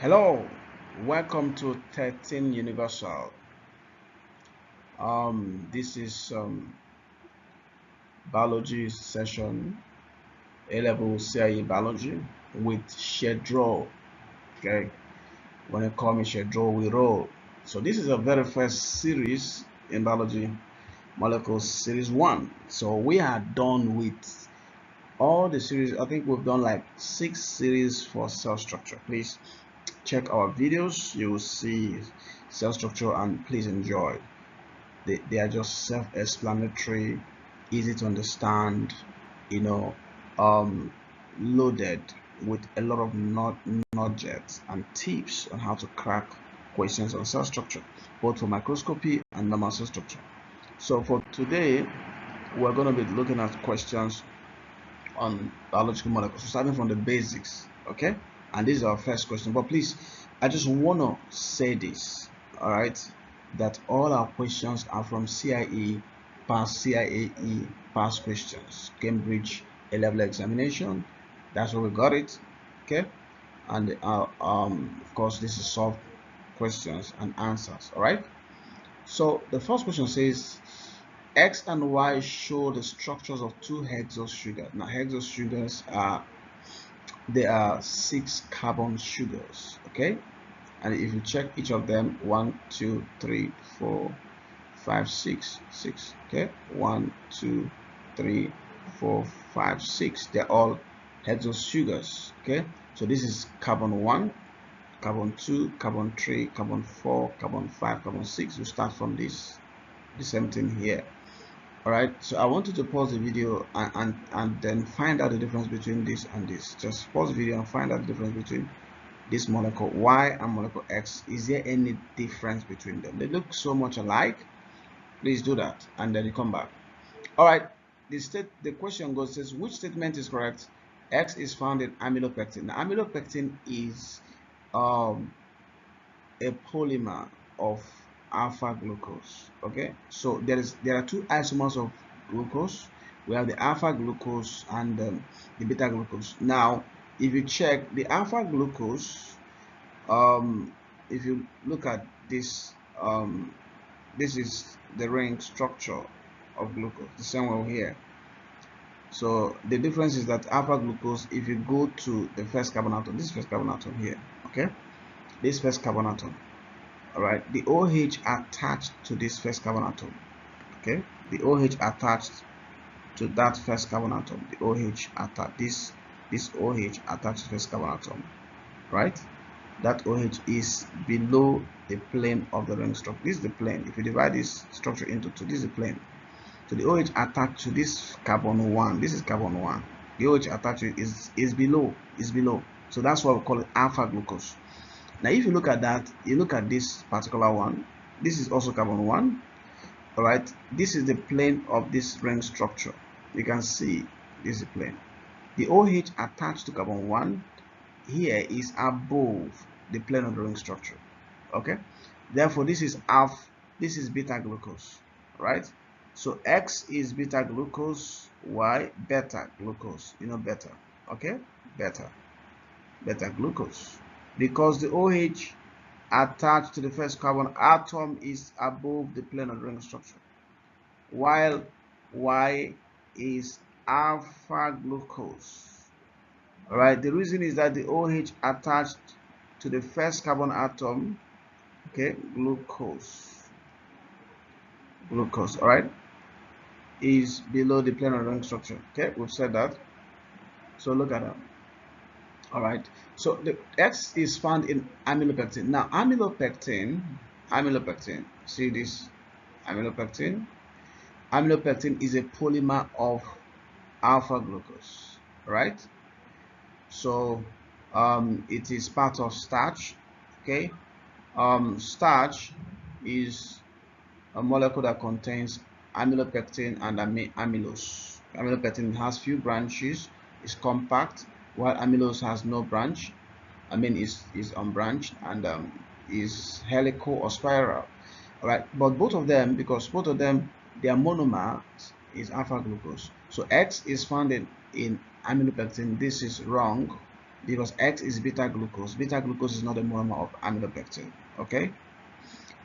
Hello, welcome to 13 Universal. This is biology session, A-level Caie biology with schedule. Okay, when I call me schedule, we roll. So this is a very first series in biology, molecule series 1. So we are done with all the series. I think we've done like 6 series for cell structure. Please check our videos. You will see cell structure and please enjoy. They are just self-explanatory, easy to understand, you know, loaded with a lot of nudges and tips on how to crack questions on cell structure, both for microscopy and normal cell structure. So for today, we're going to be looking at questions on biological molecules, starting from the basics. Okay, and this is our first question. But please, I just want to say this. All right, that all our questions are from CIE, past CIAE, past questions, Cambridge A-level examination. That's where we got it. Okay, and of course, this is solved questions and answers. All right. So the first question says, X and Y show the structures of two hexose sugars. Now, hexose sugars are there are 6 carbon sugars. Okay, and if you check each of them, 1, 2, 3, 4, 5, 6, 6. Okay, 1, 2, 3, 4, 5, 6. They're all hexose sugars. Okay, so this is carbon 1, carbon 2, carbon 3, carbon 4, carbon 5, carbon 6. We start from the same thing here. All right, so I want you to pause the video and then find out the difference between this and this. Just pause the video and find out the difference between this molecule Y and molecule X. Is there any difference between them? They look so much alike. Please do that and then you come back. All right, the question goes, says, which statement is correct? X is found in amylopectin. Now, amylopectin is a polymer of alpha glucose. Okay, so there are 2 isomers of glucose. We have the alpha glucose and the beta glucose. Now if you check the alpha glucose, if you look at this, this is the ring structure of glucose, the same way here. So the difference is that alpha glucose, if you go to the first carbon atom, this first carbon atom here, okay, this first carbon atom, all right, the OH attached to this first carbon atom. Okay, the OH attached to that first carbon atom, the OH attached, this OH attached to first carbon atom, right? That OH is below the plane of the ring structure. This is the plane. If you divide this structure into 2, this is the plane. So the OH attached to this carbon 1, this is carbon 1. The OH attached to it is below. So that's why we call it alpha glucose. Now if you look at that, you look at this particular one, this is also carbon 1. All right, this is the plane of this ring structure. You can see this is the plane. The OH attached to carbon 1 here is above the plane of the ring structure. Okay, therefore this is beta glucose, right? So X is beta glucose, Y beta glucose. You know beta, okay, beta glucose, because the OH attached to the first carbon atom is above the plane of the ring structure, while Y is alpha glucose. All right, the reason is that the OH attached to the first carbon atom, okay, glucose, all right, is below the plane of the ring structure. Okay, we've said that. So look at that. All right, so the X is found in amylopectin. Now amylopectin, see this amylopectin is a polymer of alpha glucose, right? So it is part of starch. Okay, starch is a molecule that contains amylopectin and amylose. Amylopectin has few branches, is compact, while amylose has no branch. Is unbranched and is helical or spiral. All right, but both of them, because both of them, their monomer is alpha glucose. So X is found in amylopectin. This is wrong. because X is beta glucose. Beta glucose is not a monomer of amylopectin. Okay.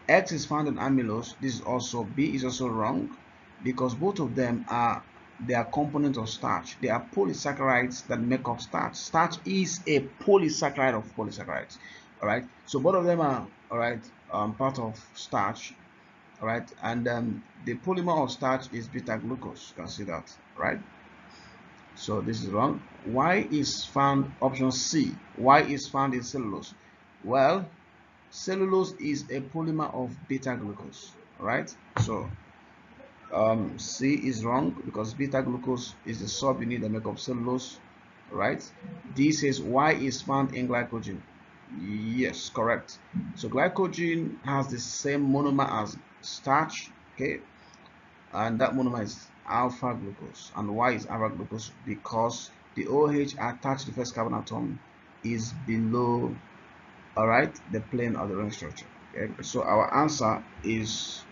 X is found in amylose. This is also B is also wrong because both of them are they are components of starch. They are polysaccharides that make up starch. Starch is a polysaccharide of polysaccharides. All right. So both of them are all right part of starch. All right, and the polymer of starch is beta glucose. You can see that, right? So this is wrong. Y is found, option C, Y is found in cellulose. Well, cellulose is a polymer of beta glucose, right? So C is wrong because beta glucose is the subunit that make up cellulose, right? D says Y is found in glycogen. Yes, correct. So glycogen has the same monomer as starch, okay, and that monomer is alpha glucose. And why is alpha glucose? Because the OH attached to the first carbon atom is below, all right, the plane of the ring structure. Okay, so our answer is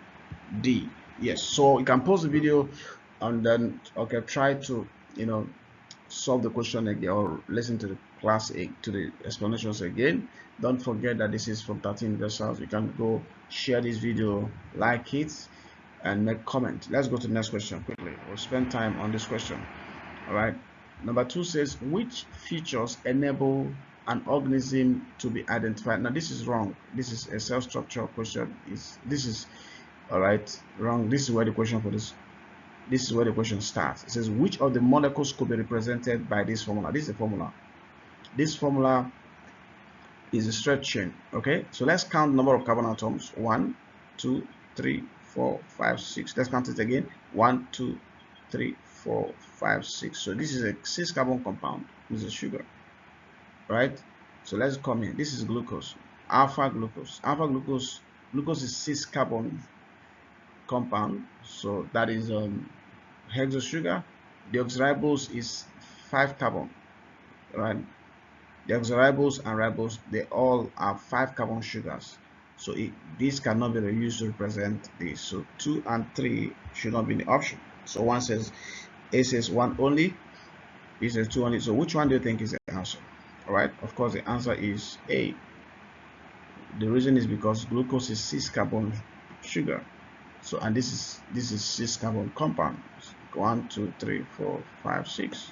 D. Yes, so you can pause the video and then okay try to solve the question again or listen to the class to the explanations again. Don't forget that this is from 13 Universals. You can go share this video, like it, and make comment. Let's go to the next question quickly. We'll spend time on this question. All right. Number 2 says, which features enable an organism to be identified? Now this is wrong. This is a cell structure question. This is all right wrong. This is where the question for this is where the question starts. It says, which of the molecules could be represented by this formula? This is the formula. This formula is a straight chain. Okay, so let's count the number of carbon atoms. 1, 2, 3, 4, 5, 6. Let's count it again. 1, 2, 3, 4, 5, 6. So this is a 6 carbon compound. This is sugar, right? So let's come in. This is glucose, alpha glucose. Alpha glucose, glucose is 6 carbon compound, so that is hexose sugar. Deoxyribose is 5 carbon, right? Deoxyribose and ribose, they all are 5 carbon sugars, so this cannot be used to represent this. So 2 and 3 should not be the option. So one says, A says 1 only, B says 2 only. So which one do you think is the answer? All right, of course the answer is A. The reason is because glucose is 6 carbon sugar. So and this is 6 carbon compound. 1, 2, 3, 4, 5, 6.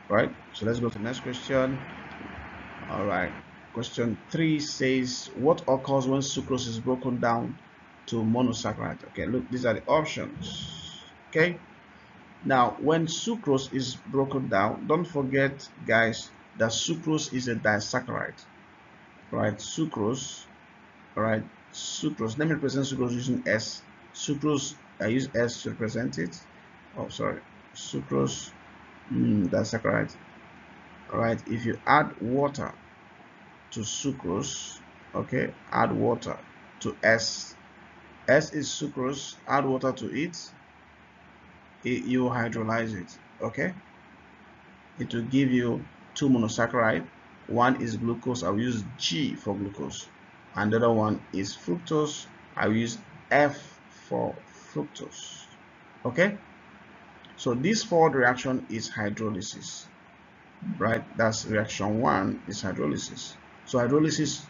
Right. So let's go to the next question. All right. Question 3 says, what occurs when sucrose is broken down to monosaccharide? Okay, look, these are the options. Okay. Now, when sucrose is broken down, don't forget, guys, that sucrose is a disaccharide. Right? Sucrose. All right. Sucrose. Let me represent sucrose using S. Sucrose, I use S to represent it. Oh, sorry. Sucrose, disaccharide. All right. If you add water to sucrose, okay, add water to S. S is sucrose. Add water to it. You hydrolyze it. Okay. It will give you 2 monosaccharide. One is glucose. I'll use G for glucose. And the other one is fructose. I'll use F for fructose. Okay. So this fourth reaction is hydrolysis. Right. That's reaction 1 is hydrolysis. So hydrolysis,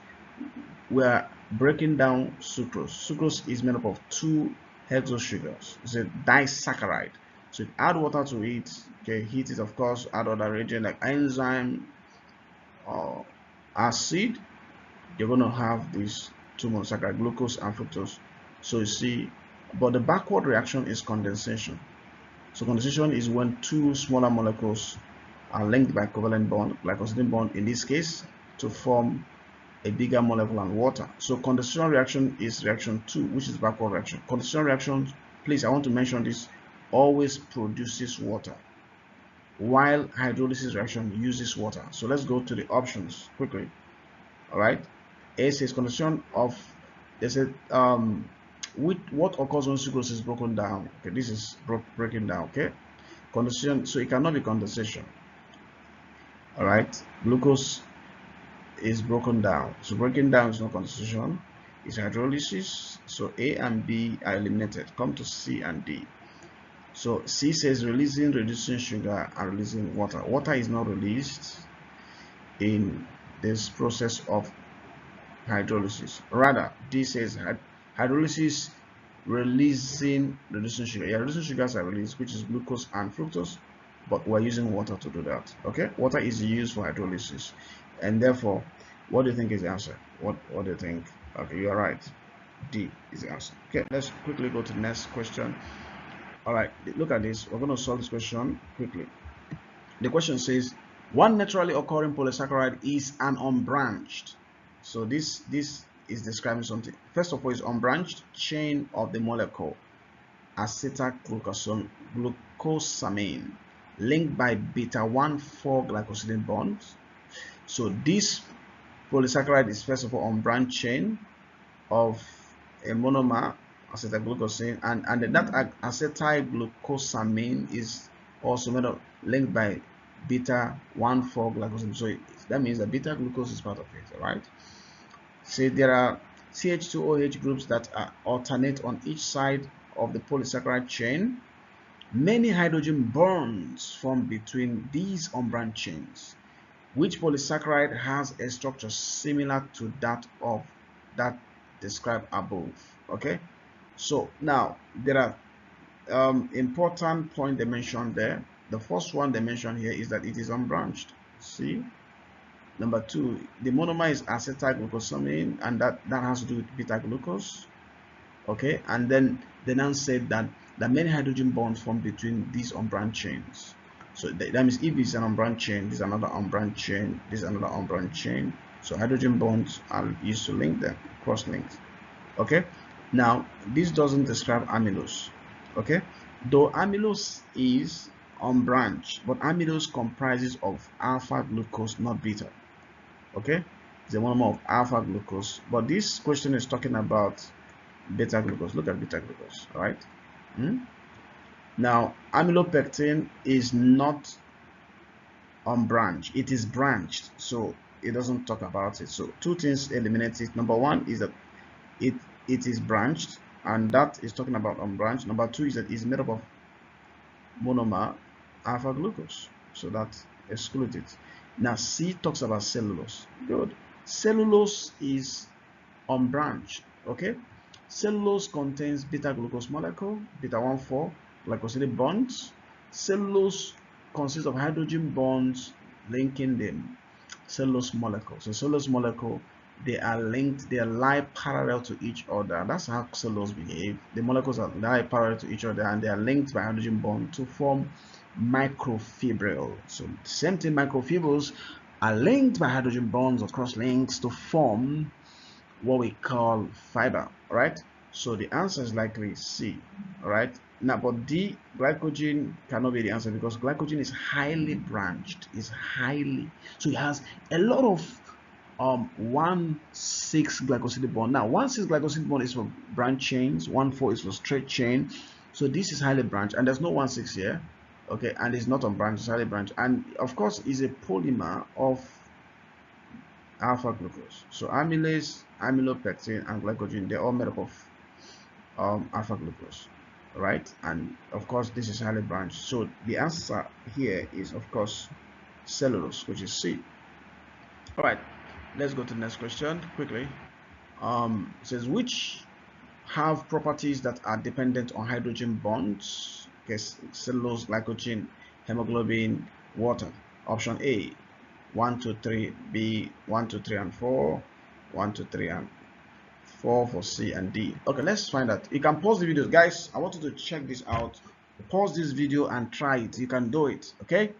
we are breaking down sucrose. Sucrose is made up of 2 hexose sugars. It's a disaccharide. So you add water to it, okay, heat it, of course, add other reagent like enzyme or acid, you're going to have these 2 monosaccharide, glucose and fructose. So you see, but the backward reaction is condensation. So condensation is when 2 smaller molecules are linked by covalent bond, glycosidic bond in this case, to form a bigger molecule and water. So condensation reaction is reaction 2, which is backward reaction. Condensation reaction, please, I want to mention this, always produces water, while hydrolysis reaction uses water. So let's go to the options quickly. All right. A says condensation of, they said what occurs when sucrose is broken down. Okay, this is breaking down. Okay, condensation, so it cannot be condensation. All right, glucose is broken down, so breaking down is not condensation, it's hydrolysis. So A and B are eliminated. Come to C and D. So C says releasing, reducing sugar, and releasing water. Water is not released. in this process of hydrolysis. Rather, D says hydrolysis releasing reducing sugar. Yeah, reducing sugars are released, which is glucose and fructose, but we're using water to do that. Okay, water is used for hydrolysis, and therefore, what do you think is the answer? What do you think? Okay, you are right. D is the answer. Okay, let's quickly go to the next question. All right, look at this. We're going to solve this question quickly. The question says, one naturally occurring polysaccharide is an unbranched. So this is describing something. First of all, is unbranched chain of the molecule acetylglucosamine linked by beta 1,4-glycosidic bonds. So this polysaccharide is first of all unbranched chain of a monomer acetylglucosine, and that acetylglucosamine is also made of linked by beta 1,4-glycosine. So that means that beta glucose is part of it. All right. See, there are CH2OH groups that are alternate on each side of the polysaccharide chain. Many hydrogen bonds form between these unbranched chains. Which polysaccharide has a structure similar to that of that described above? Okay, so now there are important point they mentioned there. The first one they mentioned here is that it is unbranched. See, number two, the monomer is acetylglucosamine, and that has to do with beta glucose. Okay, and then they now said that many hydrogen bonds form between these unbranched chains. So that means if it's an unbranched chain, this is another unbranched chain, this is another unbranched chain. So hydrogen bonds are used to link them, cross links. Okay, now this doesn't describe amylose. Okay, though amylose is unbranched, but amylose comprises of alpha glucose, not beta. Okay, it's a monomer of alpha glucose, but this question is talking about beta glucose. Look at beta glucose. All right. Now amylopectin is not unbranched, it is branched, so it doesn't talk about it. So two things eliminate it. Number one is that it is branched, and that is talking about unbranched. Number two is that it's made up of monomer alpha glucose, so that excludes it. Now C talks about cellulose. Good. Cellulose is unbranched. Okay, cellulose contains beta glucose molecule, beta 1,4-glycosidic bonds. Cellulose consists of hydrogen bonds linking the cellulose molecule. So cellulose molecule, they are linked, they lie parallel to each other. That's how cellulose behave. The molecules are lie parallel to each other, and they are linked by hydrogen bond to form microfibril. So same thing, microfibrils are linked by hydrogen bonds or cross links to form what we call fiber. All right, so the answer is likely C. All right, now but D, glycogen, cannot be the answer, because glycogen is highly branched, is highly, so it has a lot of 1,6-glycosidic bond. Now 1,6-glycosidic bond is for branch chains, 1,4 is for straight chain. So this is highly branched, and there's no 1,6 here. Okay, and it's not unbranched, it's highly branched, and of course is a polymer of alpha glucose. So amylase, amylopectin, and glycogen, they're all made up of alpha glucose, right? And of course this is highly branched, so the answer here is of course cellulose, which is C. All right, let's go to the next question quickly. It says, which have properties that are dependent on hydrogen bonds? Okay, cellulose, glycogen, hemoglobin, water. Option A, 1, 2, 3, B, 1, 2, 3, and 4, 1, 2, 3, and 4 for C and D. Okay, let's find out. You can pause the video, guys. I want you to check this out. Pause this video and try it. You can do it. Okay,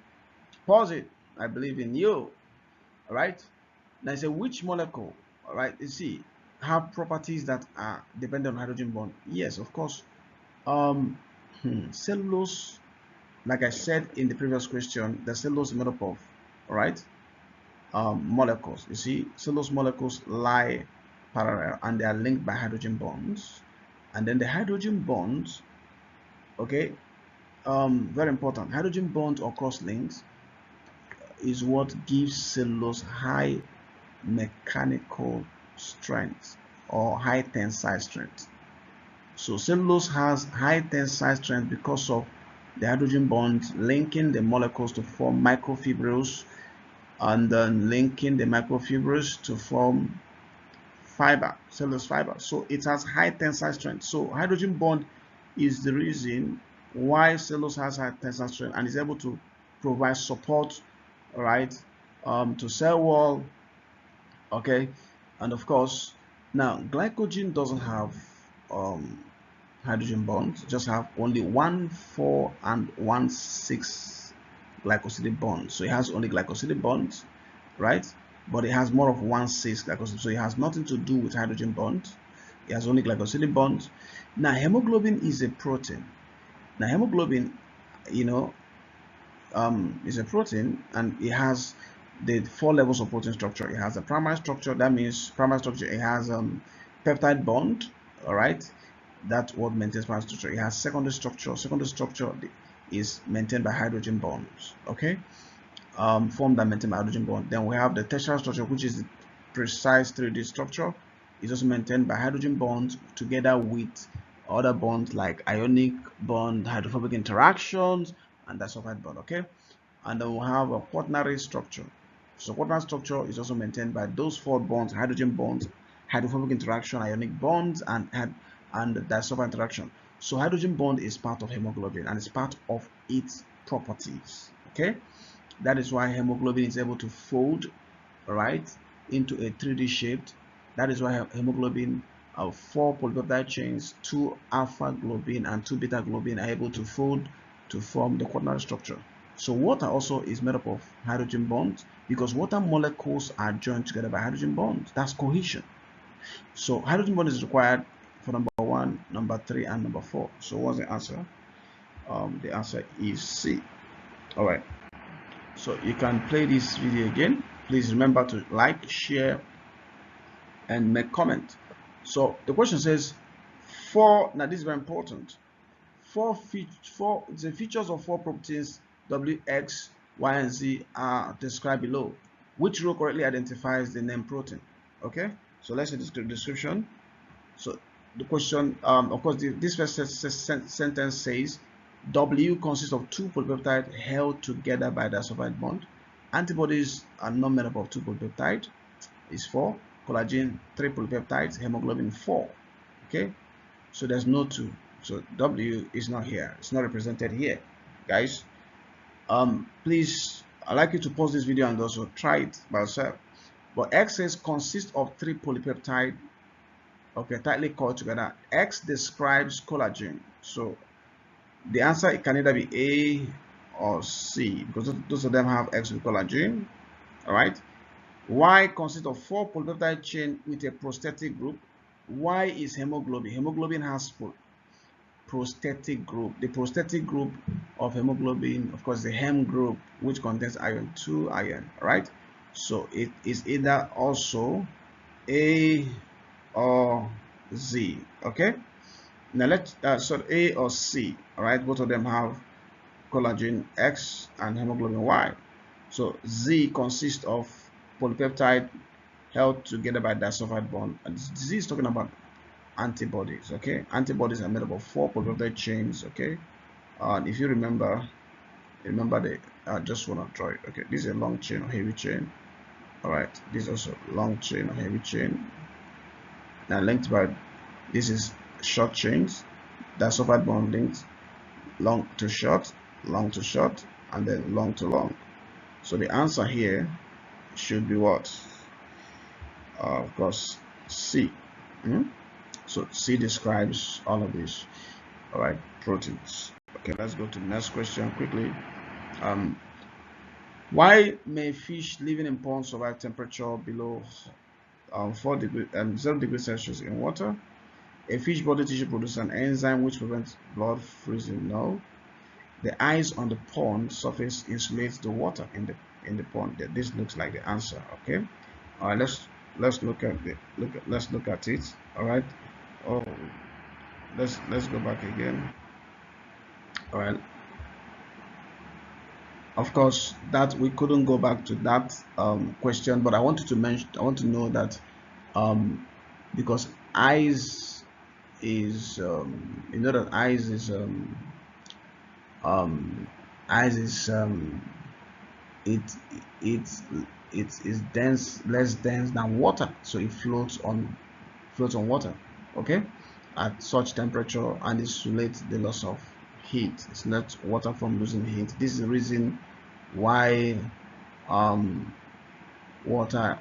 pause it. I believe in you. All right, now I say, which molecule, all right, you see, have properties that are dependent on hydrogen bond? Yes, of course. Cellulose, like I said in the previous question, the cellulose is made up of, all right, molecules. You see, cellulose molecules lie parallel, and they are linked by hydrogen bonds, and then the hydrogen bonds, okay, very important, hydrogen bonds or cross links is what gives cellulose high mechanical strength or high tensile strength. So cellulose has high tensile strength because of the hydrogen bonds linking the molecules to form microfibrils, and then linking the microfibrils to form fiber, cellulose fiber. So it has high tensile strength. So hydrogen bond is the reason why cellulose has high tensile strength and is able to provide support, right, to cell wall. Okay, and of course, now glycogen doesn't have um, hydrogen bonds, just have only 1,4 and 1,6 glycosidic bonds. So it has only glycosidic bonds, right? But it has more of 1,6 glycosidic. So it has nothing to do with hydrogen bonds. It has only glycosidic bonds. Now hemoglobin is a protein. Now hemoglobin, you know, is a protein, and it has the 4 levels of protein structure. It has a primary structure. That means primary structure. It has peptide bond. All right, that's what maintains primary structure. It has secondary structure. Secondary structure is maintained by hydrogen bonds. Okay, formed and maintained by hydrogen bond. Then we have the tertiary structure, which is the precise 3D structure. It's also maintained by hydrogen bonds together with other bonds like ionic bond, hydrophobic interactions, and disulfide bond. Okay, and then we'll have a quaternary structure. So quaternary structure is also maintained by those 4 bonds: hydrogen bonds, hydrophobic interaction, ionic bonds, and disulfide interaction. So hydrogen bond is part of hemoglobin and it's part of its properties. Okay, that is why hemoglobin is able to fold, right, into a 3D shaped. That is why hemoglobin, 4 polypeptide chains, 2 alpha globin and 2 beta globin, are able to fold to form the quaternary structure. So water also is made up of hydrogen bonds because water molecules are joined together by hydrogen bonds. That's cohesion. So hydrogen bond is required for number 1, number 3, and number 4. So what's the answer? The answer is C. All right. So you can play this video again. Please remember to like, share, and make comment. So the question says, now this is very important. The features of 4 proteins W, X, Y, and Z are described below. Which row correctly identifies the name protein? Okay, so let's see the description. So the question, of course, this first sentence says W consists of 2 polypeptides held together by the disulfide bond. Antibodies are not made up of 2 polypeptides. It's 4. Collagen 3 polypeptides. Hemoglobin 4. Okay, so there's no 2. So W is not here. It's not represented here, guys. Please, I'd like you to pause this video and also try it by yourself. But X says consists of 3 polypeptides, okay, tightly coiled together. X describes collagen. So the answer can either be A or C because those of them have X with collagen. All right. Y consists of 4 polypeptide chain with a prosthetic group. Y is hemoglobin. Hemoglobin has prosthetic group. The prosthetic group of hemoglobin, of course, the hem group, which contains iron 2 iron. All right. So it is either also A or Z. Okay. Now let's so A or C. All right. Both of them have collagen X and hemoglobin Y. So Z consists of polypeptide held together by disulfide bond. And Z is talking about antibodies. Okay, antibodies are made up of 4 polypeptide chains. Okay, and if you remember the just want to draw it. Okay, this is a long chain or heavy chain. All right, this is also long chain or heavy chain. Now linked by this is short chains. Disulfide bond linked long to short, and then long to long. So the answer here should be what? Of course, C. So C describes all of this. All right, proteins. Okay, let's go to the next question quickly. Why may fish living in ponds survive temperature below 0 degrees Celsius in water? A fish body tissue produces an enzyme which prevents blood freezing. No. The ice on the pond surface insulates the water in the pond. This looks like the answer. Okay. All right. Let's look at it. All right. Oh, let's go back again. All right. Of course, that we couldn't go back to that question, but I wanted to mention. I want to know that because ice is you know that ice is ice is it is dense, less dense than water, so it floats on water, okay, at such temperature, and insulates the loss of heat. It's not water from losing heat. This is the reason why water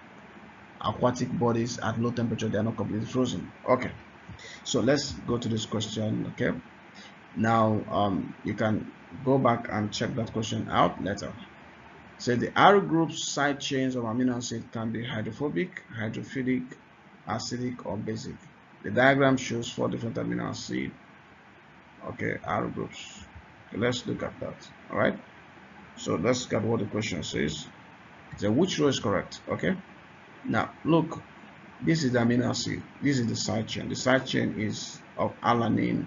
aquatic bodies at low temperature, they are not completely frozen. Okay, so let's go to this question. Okay, now you can go back and check that question out later. So the R group side chains of amino acid can be hydrophobic, hydrophilic, acidic, or basic. The diagram shows 4 different amino acids. Okay, R groups. Okay, let's look at that. All right, so let's look at what the question says. So which row is correct? Okay, now look, this is the amino acid, this is the side chain. The side chain is of alanine.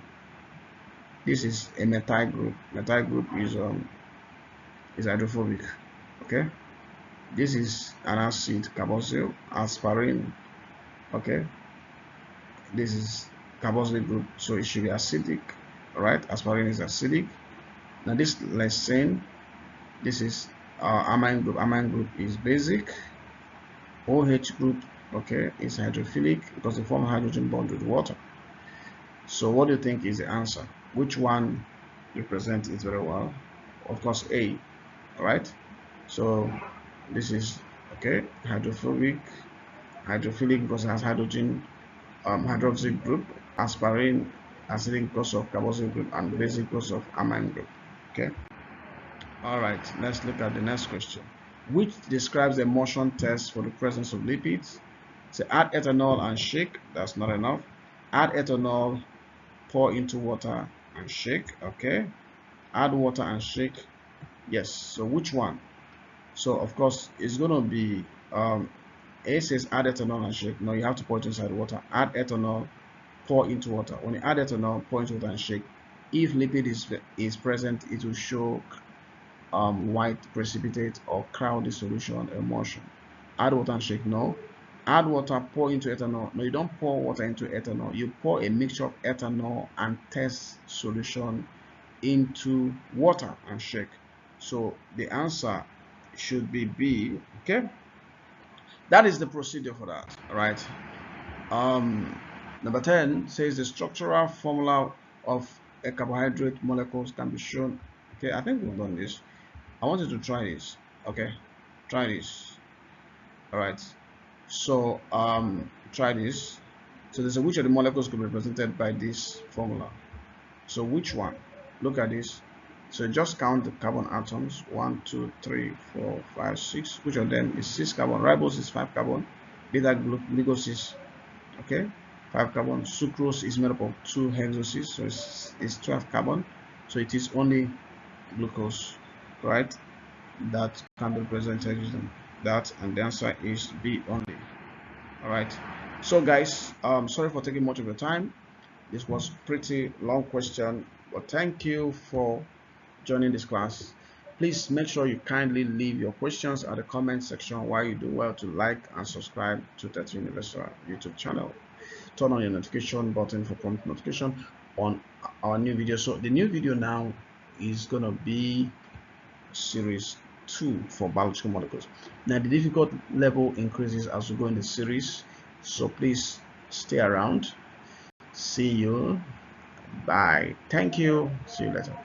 This is a methyl group. Methyl group is hydrophobic. Okay, this is an acid, carboxyl, aspirin. Okay, this is carboxyl group, so it should be acidic. All right, aspirin is acidic. Now this lysine, this is amine group. Amine group is basic. OH group, okay, is hydrophilic because they form a hydrogen bond with water. So what do you think is the answer? Which one represents it very well? Of course, A. All right, so this is okay, hydrophilic because it has hydrogen hydroxyl group, aspirin acidic because of carboxyl group, and basic because of amine group. Okay, all right, let's look at the next question, which describes the motion test for the presence of lipids. So add ethanol and shake. That's not enough. Add ethanol, pour into water and shake. Okay, add water and shake. Yes, so which one? So of course it's going to be A says add ethanol and shake. No, you have to pour it inside water. Add ethanol, pour into water. When you add ethanol, pour into water and shake. If lipid is present, it will show white precipitate or cloudy solution emulsion. Add water and shake. No. Add water, pour into ethanol. No, you don't pour water into ethanol. You pour a mixture of ethanol and test solution into water and shake. So the answer should be B. Okay, that is the procedure for that. All right. Number 10 says the structural formula of a carbohydrate molecules can be shown. Okay, I think we've done this. I want you to try this. Okay, try this. All right, so try this. So there's a which of the molecules could be represented by this formula. So which one? Look at this. So just count the carbon atoms. 1, 2, 3, 4, 5, 6. Which of them is 6 carbon? Ribose is 5 carbon. Beta glucose is, okay, 5 carbon. Sucrose is made up of 2 hexoses, so it's 12 carbon. So it is only glucose, right? That can be represented using that, and the answer is B only. All right. So guys, sorry for taking much of your time. This was pretty long question, but thank you for joining this class. Please make sure you kindly leave your questions at the comment section, while you do well to like and subscribe to Tech Universal YouTube channel. Turn on your notification button for prompt notification on our new video. So the new video now is going to be series 2 for biological molecules. Now the difficult level increases as we go in the series, so please stay around. See you. Bye. Thank you. See you later.